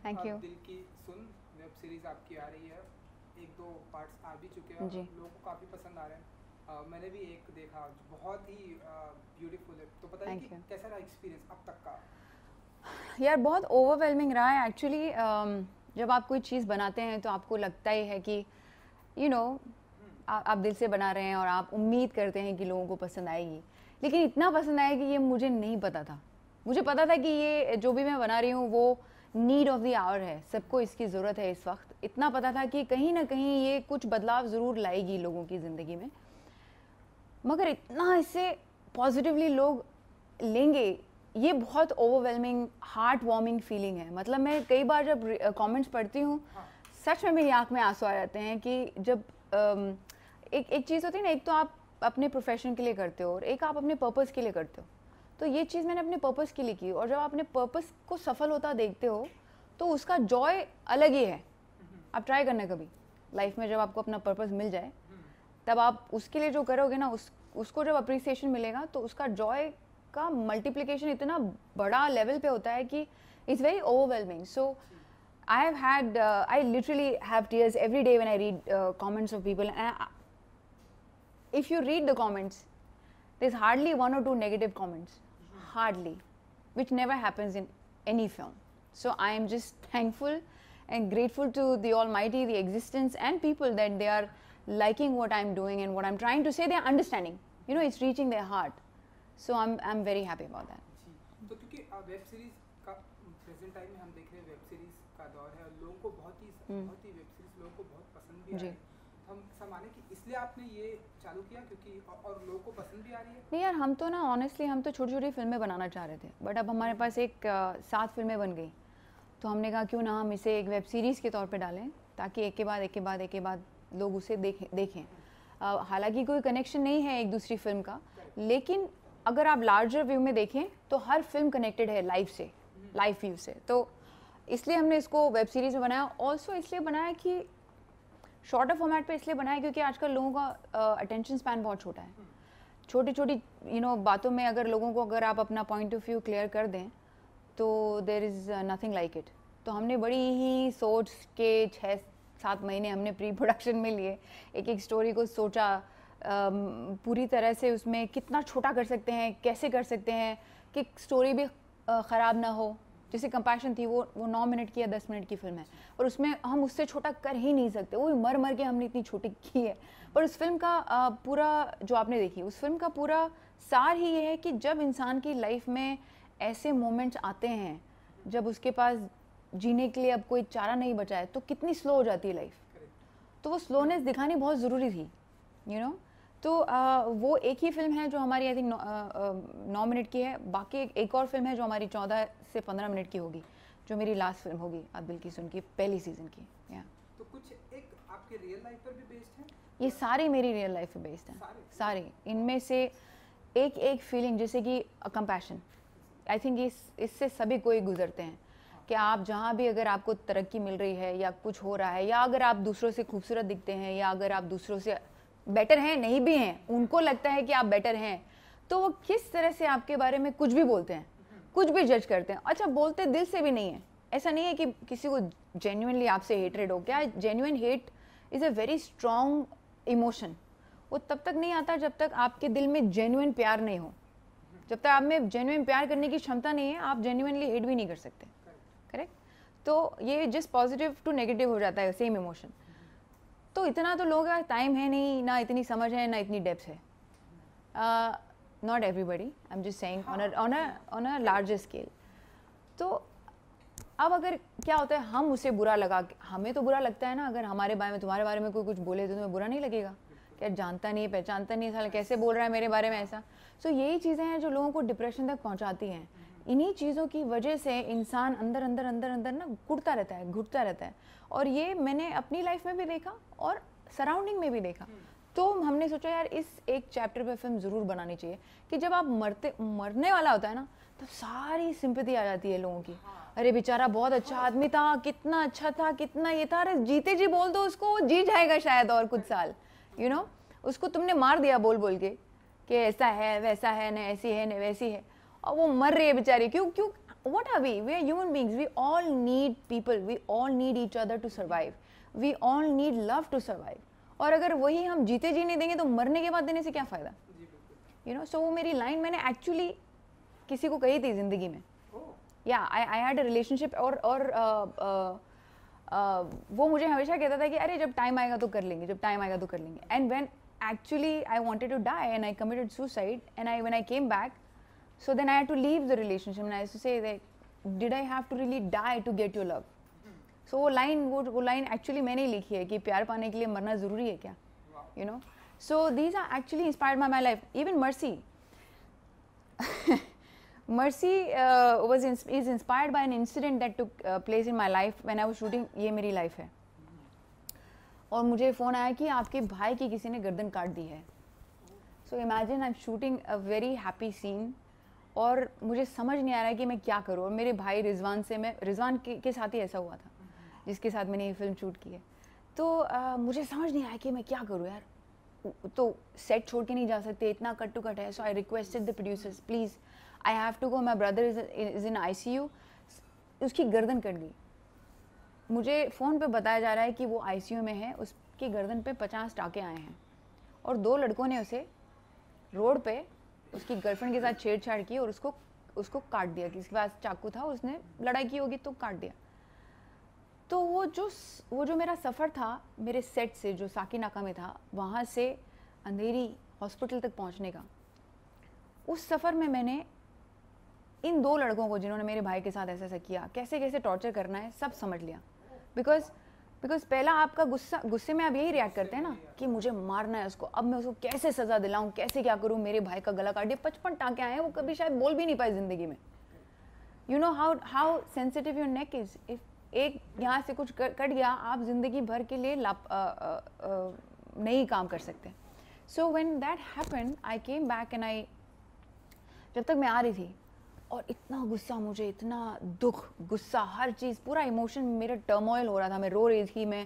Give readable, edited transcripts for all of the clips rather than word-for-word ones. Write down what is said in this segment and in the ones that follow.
Thank you. दिल की सुन web series आपकी आ रही है, 1-2 पार्ट्स आ भी चुके हैं, लोगों को काफ़ी पसंद आ रहे हैं। मैंने भी एक देखा, बहुत ही ब्यूटीफुल है। तो बताइए कि कैसा रहा एक्सपीरियंस अब तक का? यार बहुत ओवरवेलमिंग रहा है एक्चुअली। जब आप कोई चीज़ बनाते हैं तो आपको लगता ही है कि आप दिल से बना रहे हैं और आप उम्मीद करते हैं कि लोगों को पसंद आएगी, लेकिन इतना पसंद आएगी ये मुझे नहीं पता था। मुझे पता था कि ये जो भी मैं बना रही हूँ वो नीड ऑफ द आवर है, सबको इसकी ज़रूरत है इस वक्त। इतना पता था कि कहीं ना कहीं ये कुछ बदलाव ज़रूर लाएगी लोगों की ज़िंदगी में, मगर इतना इससे पॉजिटिवली लोग लेंगे, ये बहुत ओवरवेलमिंग हार्ट वार्मिंग फीलिंग है। मतलब मैं कई बार जब कमेंट्स पढ़ती हूँ, सच में मेरी आँख में आंसू आ जाते हैं कि जब एक चीज़ होती है ना, एक तो आप अपने प्रोफेशन के लिए करते हो और एक आप अपने पर्पस के लिए करते हो। तो ये चीज़ मैंने अपने पर्पस के लिए की, और जब आप अपने पर्पस को सफल होता देखते हो तो उसका जॉय अलग ही है। आप ट्राई करना कभी लाइफ में, जब आपको अपना पर्पस मिल जाए तब आप उसके लिए जो करोगे ना, उसको जब अप्रिसिएशन मिलेगा तो उसका जॉय का मल्टीप्लिकेशन इतना बड़ा लेवल पे होता है कि it's very overwhelming. So I literally have tears every day when I read comments of people, and if you read the comments, there's hardly 1 or 2 negative comments, hardly, which never happens in any film. So I am just thankful and grateful to the Almighty, the existence, and people that they are liking what I'm doing and what I'm trying to say. They're understanding. It's reaching their heart. So I'm very happy about that. तो क्योंकि web series का present time में हम देख रहे हैं, web series का दौर है और लोगों को बहुत ही वेब सीरीज लोगों को बहुत पसंद भी आ रही है। हम सामान्य कि इसलिए आपने ये चालू किया क्योंकि और लोगों को पसंद भी आ रही है? नहीं यार, हम तो ना ऑनेस्टली हम तो छोटी छोटी फिल्में बनाना चाह रहे थे, बट अब हमारे पास एक 7 फिल्में बन गई, तो हमने कहा क्यों ना हम इसे एक वेब सीरीज़ के तौर पे डालें, ताकि एक के बाद लोग उसे देखें। हालांकि कोई कनेक्शन नहीं है एक दूसरी फिल्म का, लेकिन अगर आप लार्जर व्यू में देखें तो हर फिल्म कनेक्टेड है लाइफ से, लाइफ व्यू से। तो इसलिए हमने इसको वेब सीरीज़ में बनाया। ऑल्सो इसलिए बनाया कि शॉर्टर फॉर्मेट पे इसलिए बनाया क्योंकि आजकल लोगों का अटेंशन स्पैन बहुत छोटा है। छोटी छोटी बातों में अगर आप अपना पॉइंट ऑफ व्यू क्लियर कर दें तो there is nothing like it. तो हमने बड़ी ही सोच के 6-7 महीने हमने प्री प्रोडक्शन में लिए, एक स्टोरी को सोचा पूरी तरह से, उसमें कितना छोटा कर सकते हैं, कैसे कर सकते हैं कि स्टोरी भी ख़राब ना हो। जैसे कंपैशन थी, वो 9 मिनट की या 10 मिनट की फिल्म है, और उसमें हम उससे छोटा कर ही नहीं सकते। वो मर के हमने इतनी छोटी की है। पर उस फिल्म का पूरा जो आपने देखी, उस फिल्म का पूरा सार ही ये है कि जब इंसान की लाइफ में ऐसे मोमेंट्स आते हैं जब उसके पास जीने के लिए अब कोई चारा नहीं बचा है, तो कितनी स्लो हो जाती है लाइफ। तो वो स्लोनेस दिखानी बहुत ज़रूरी थी, तो वो एक ही फिल्म है जो हमारी आई थिंक 9 मिनट की है। बाकी एक और फिल्म है जो हमारी 14 से 15 मिनट की होगी, जो मेरी लास्ट फिल्म होगी अब दिल की सुन की, पहली सीज़न की। तो कुछ एक आपके रियल लाइफ पर भी बेस्ड है? ये सारी मेरी रियल लाइफ पे बेस्ड हैं, सारे। इनमें से एक फीलिंग, जैसे कि कंपैशन, आई थिंक इससे सभी कोई गुजरते हैं कि आप जहाँ भी अगर आपको तरक्की मिल रही है या कुछ हो रहा है, या अगर आप दूसरों से खूबसूरत दिखते हैं, या अगर आप दूसरों से बेटर हैं, नहीं भी हैं, उनको लगता है कि आप बेटर हैं, तो वो किस तरह से आपके बारे में कुछ भी बोलते हैं, कुछ भी जज करते हैं। अच्छा, बोलते दिल से भी नहीं है। ऐसा नहीं है कि किसी को जेन्युइनली आपसे हेटरेड हो। क्या genuine hate is a very strong emotion. वो तब तक नहीं आता जब तक आपके दिल में जेन्युइन प्यार नहीं हो। जब तक आप में जेन्युइन प्यार करने की क्षमता नहीं है, आप जेन्युइनली हेट भी नहीं कर सकते। करेक्ट? तो ये जस्ट पॉजिटिव टू नेगेटिव हो जाता है, सेम इमोशन। तो इतना तो लोगों का टाइम है नहीं, ना इतनी समझ है, ना इतनी डेप्थ है। Not everybody, I am just saying on a larger scale. तो अब अगर क्या होता है, हम उसे बुरा लगा, हमें तो बुरा लगता है ना, अगर हमारे बारे में, तुम्हारे बारे में कोई कुछ बोले तो तुम्हें बुरा नहीं लगेगा? क्या जानता नहीं है, पहचानता नहीं है, साला कैसे बोल रहा है मेरे बारे में ऐसा। सो यही चीज़ें हैं जो लोगों को डिप्रेशन तक पहुंचाती हैं। इन्हीं चीज़ों की वजह से इंसान अंदर अंदर अंदर अंदर ना घुटता रहता है, घुटता रहता है। और ये मैंने अपनी लाइफ में भी देखा और सराउंडिंग में भी देखा। तो हमने सोचा यार इस एक चैप्टर पे फिल्म ज़रूर बनानी चाहिए कि जब आप मरने वाला होता है ना, तब सारी सिंपैथी आ जाती है लोगों की। अरे बेचारा बहुत अच्छा आदमी था, कितना अच्छा था, कितना ये था, अरे जीते जी बोल दो उसको, वो जी जाएगा शायद और कुछ साल। उसको तुमने मार दिया बोल के कि ऐसा है, वैसा है, न ऐसी है, न वैसी है, और वो मर रही है बेचारी। क्यों? what are we? We are human beings. We all need people. We all need each other to survive. We all need love to survive. और अगर वही हम जीते जी नहीं देंगे तो मरने के बाद देने से क्या फ़ायदा? You know, so वो मेरी लाइन मैंने एक्चुअली किसी को कही थी ज़िंदगी में. Yeah, I had a relationship और वो मुझे हमेशा कहता था कि अरे जब टाइम आएगा तो कर लेंगे, जब टाइम आएगा तो कर लेंगे. And when actually I wanted to die and I committed suicide and when I came back, so then I had to leave the relationship and I used to say that did I have to really die to get your love? So वो line actually मैंने ही लिखी है कि प्यार पाने के लिए मरना ज़रूरी है क्या? You know? So these are actually inspired by my life. Even Mercy. Mercy is inspired by an incident that took place in my life when I was shooting ये मेरी लाइफ है. और मुझे फ़ोन आया कि आपके भाई की किसी ने गर्दन काट दी है. So imagine I'm shooting a very happy scene और मुझे समझ नहीं आ रहा है कि मैं क्या करूँ. और मेरे भाई रिजवान के साथ ही ऐसा हुआ था जिसके साथ मैंने ये फिल्म शूट की है. तो मुझे समझ नहीं आया कि मैं क्या करूँ यार. तो सेट छोड़ के नहीं जा सकते, इतना कट टू कट है. So I requested the producers please I have to go, my brother is in ICU. उसकी गर्दन कट गई. मुझे फ़ोन पे बताया जा रहा है कि वो ICU में है, उसकी गर्दन पे 50 टाँके आए हैं और 2 लड़कों ने उसे रोड पे उसकी गर्लफ्रेंड के साथ छेड़छाड़ की और उसको काट दिया. किसके पास चाकू था, उसने लड़ाई की होगी तो काट दिया. तो वो जो मेरा सफ़र था मेरे सेट से जो साकीनाका में था, वहाँ से अंधेरी हॉस्पिटल तक पहुँचने का, उस सफ़र में मैंने इन 2 लड़कों को जिन्होंने मेरे भाई के साथ ऐसा किया, कैसे कैसे टॉर्चर करना है सब समझ लिया. बिकॉज पहला आपका गुस्से में आप यही रिएक्ट करते हैं ना कि मुझे मारना है उसको, अब मैं उसको कैसे सज़ा दिलाऊं, कैसे क्या करूं. मेरे भाई का गला काट दिया, 55 टाँके आए हैं, वो कभी शायद बोल भी नहीं पाए ज़िंदगी में. You know how sensitive your neck is. If एक यहाँ से कुछ कट गया, आप ज़िंदगी भर के लिए नहीं काम कर सकते. So when that happened I came back and जब तक मैं आ रही थी और इतना गुस्सा, मुझे इतना दुख, गुस्सा, हर चीज़, पूरा इमोशन मेरा टर्मोइल हो रहा था. मैं रो रही थी, मैं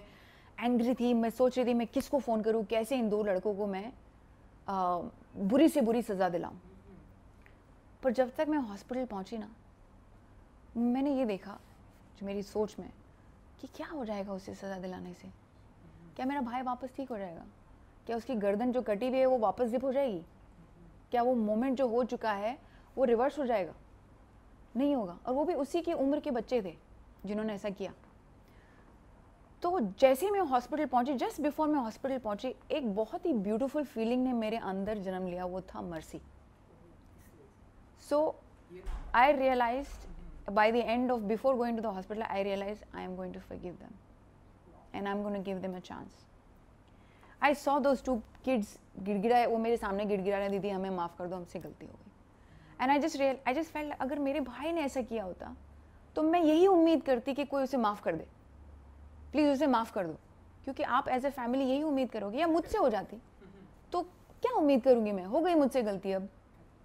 एंग्री थी, मैं सोच रही थी मैं किसको फ़ोन करूँ, कैसे इन 2 लड़कों को मैं बुरी से बुरी सज़ा दिलाऊं. पर जब तक मैं हॉस्पिटल पहुंची ना, मैंने ये देखा जो मेरी सोच में कि क्या हो जाएगा उसे सज़ा दिलाने से. क्या मेरा भाई वापस ठीक हो जाएगा? क्या उसकी गर्दन जो कटी हुई है वो वापस जिप हो जाएगी? क्या वो मोमेंट जो हो चुका है वो रिवर्स हो जाएगा? नहीं होगा. और वो भी उसी की उम्र के बच्चे थे जिन्होंने ऐसा किया. तो जैसे ही मैं हॉस्पिटल पहुंची, जस्ट बिफोर मैं हॉस्पिटल पहुंची, एक बहुत ही ब्यूटीफुल फीलिंग ने मेरे अंदर जन्म लिया. वो था mercy. So I realised by the end of, before going to the hospital, I realized I am going to forgive them and I'm going to give them a chance. I saw those 2 kids गिड़गिड़ाए, वो मेरे सामने गिड़गिड़ा रहे, दीदी हमें माफ़ कर दो, हमसे गलती हो गई. And I just felt अगर मेरे भाई ने ऐसा किया होता तो मैं यही उम्मीद करती कि कोई उसे माफ़ कर दे, प्लीज़ उसे माफ़ कर दो. क्योंकि आप एज ए फैमिली यही उम्मीद करोगे. या मुझसे हो जाती तो क्या उम्मीद करूँगी मैं, हो गई मुझसे गलती. अब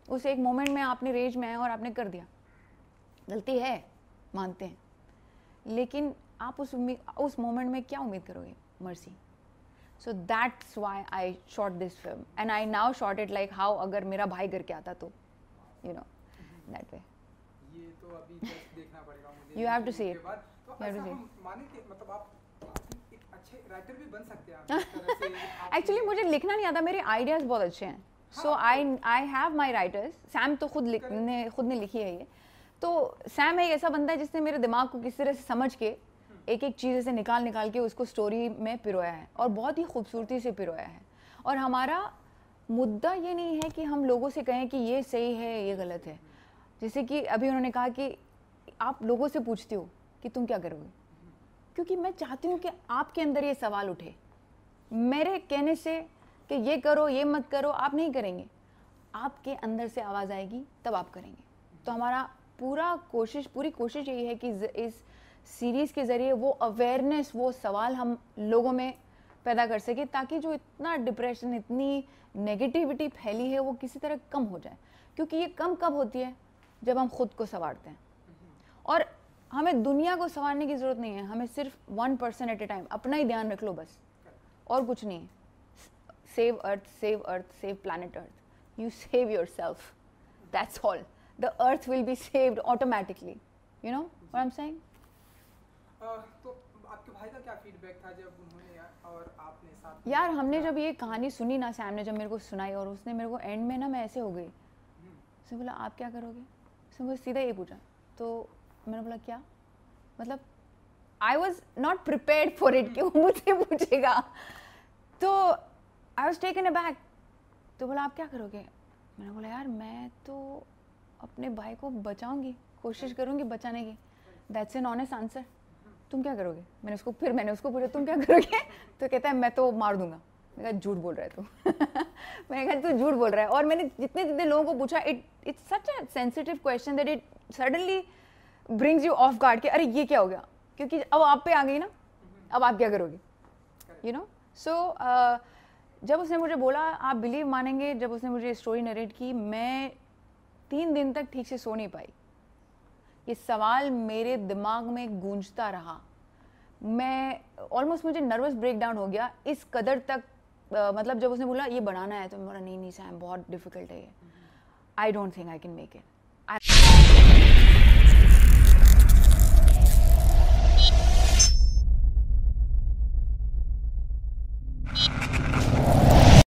उस एक मोमेंट में आपने रेज में आए और आपने कर दिया, गलती है, मानते हैं, लेकिन आप उस मोमेंट में क्या उम्मीद करोगे? Mercy. So that's why I shot this film and I now shot it like how अगर मेरा भाई करके आता तो, यू नो, दैट वे. ये तो अभी जस्ट देखना पड़ेगा मुझे. You have to see it. तो ऐसा हम माने कि मतलब आप एक अच्छे राइटर भी बन सकते हैं आप इस तरह से. एक्चुअली मुझे लिखना नहीं आता, मेरे आइडियाज़ बहुत अच्छे हैं. So I have my writers. Sam तो खुद ने लिखी है ये. तो सैम एक ऐसा बंदा है जिसने मेरे दिमाग को किस तरह से समझ के एक एक चीज़ से निकाल के उसको स्टोरी में पिरोया है और बहुत ही खूबसूरती से पिरोया है. और हमारा मुद्दा ये नहीं है कि हम लोगों से कहें कि ये सही है ये गलत है. जैसे कि अभी उन्होंने कहा कि आप लोगों से पूछते हो कि तुम क्या करोगे, क्योंकि मैं चाहती हूँ कि आपके अंदर ये सवाल उठे. मेरे कहने से कि ये करो ये मत करो आप नहीं करेंगे, आपके अंदर से आवाज़ आएगी तब आप करेंगे. तो हमारा पूरी कोशिश यही है कि इस सीरीज़ के ज़रिए वो अवेयरनेस, वो सवाल हम लोगों में पैदा कर सके ताकि जो इतना डिप्रेशन, इतनी नेगेटिविटी फैली है वो किसी तरह कम हो जाए. क्योंकि ये कम कब होती है? जब हम खुद को संवारते हैं. और हमें दुनिया को संवारने की ज़रूरत नहीं है, हमें सिर्फ 1% एट ए टाइम अपना ही ध्यान रख लो बस, और कुछ नहीं है. Save earth, save planet earth. You save yourself. That's all. The earth will be saved automatically. You know what I am saying. तो आपके भाई का क्या फीडबैक था जब उन्होंने और आपने साथ यार हमने जब ये कहानी सुनी ना, सैम ने जब मेरे को सुनाई और उसने मेरे को एंड में ना, मैं ऐसे हो गई, उसने बोला आप क्या करोगे, उसने मुझे सीधा ये पूछा। तो मैंने बोला क्या, मतलब I was not prepared for it कि वो मुझसे पूछेगा, तो I was taken a back. तो बोला आप क्या करोगे, मैंने बोला यार मैं तो अपने भाई को बचाऊंगी, कोशिश करूंगी बचाने की, दैट्स एन ऑनेस्ट आंसर। तुम क्या करोगे, मैंने उसको पूछा तुम क्या करोगे, तो कहता है मैं तो मार दूंगा। मैंने कहा झूठ बोल रहा है तू मैंने कहा तू झूठ बोल रहा है। और मैंने जितने जितने लोगों को पूछा, it's such a sensitive question that it suddenly brings you of guard कि अरे ये क्या हो गया, क्योंकि अब आप पे आ गई ना, अब आप क्या करोगे, यू नो। सो जब उसने मुझे बोला, आप बिलीव मानेंगे, जब उसने मुझे स्टोरी नरेट की, मैं 3 दिन तक ठीक से सो नहीं पाई। ये सवाल मेरे दिमाग में गूंजता रहा, मैं ऑलमोस्ट, मुझे नर्वस ब्रेकडाउन हो गया इस कदर तक। मतलब जब उसने बोला ये बनाना है, तो मैं बोला नहीं नहीं सैम बहुत डिफिकल्ट है ये, I don't think I can make it.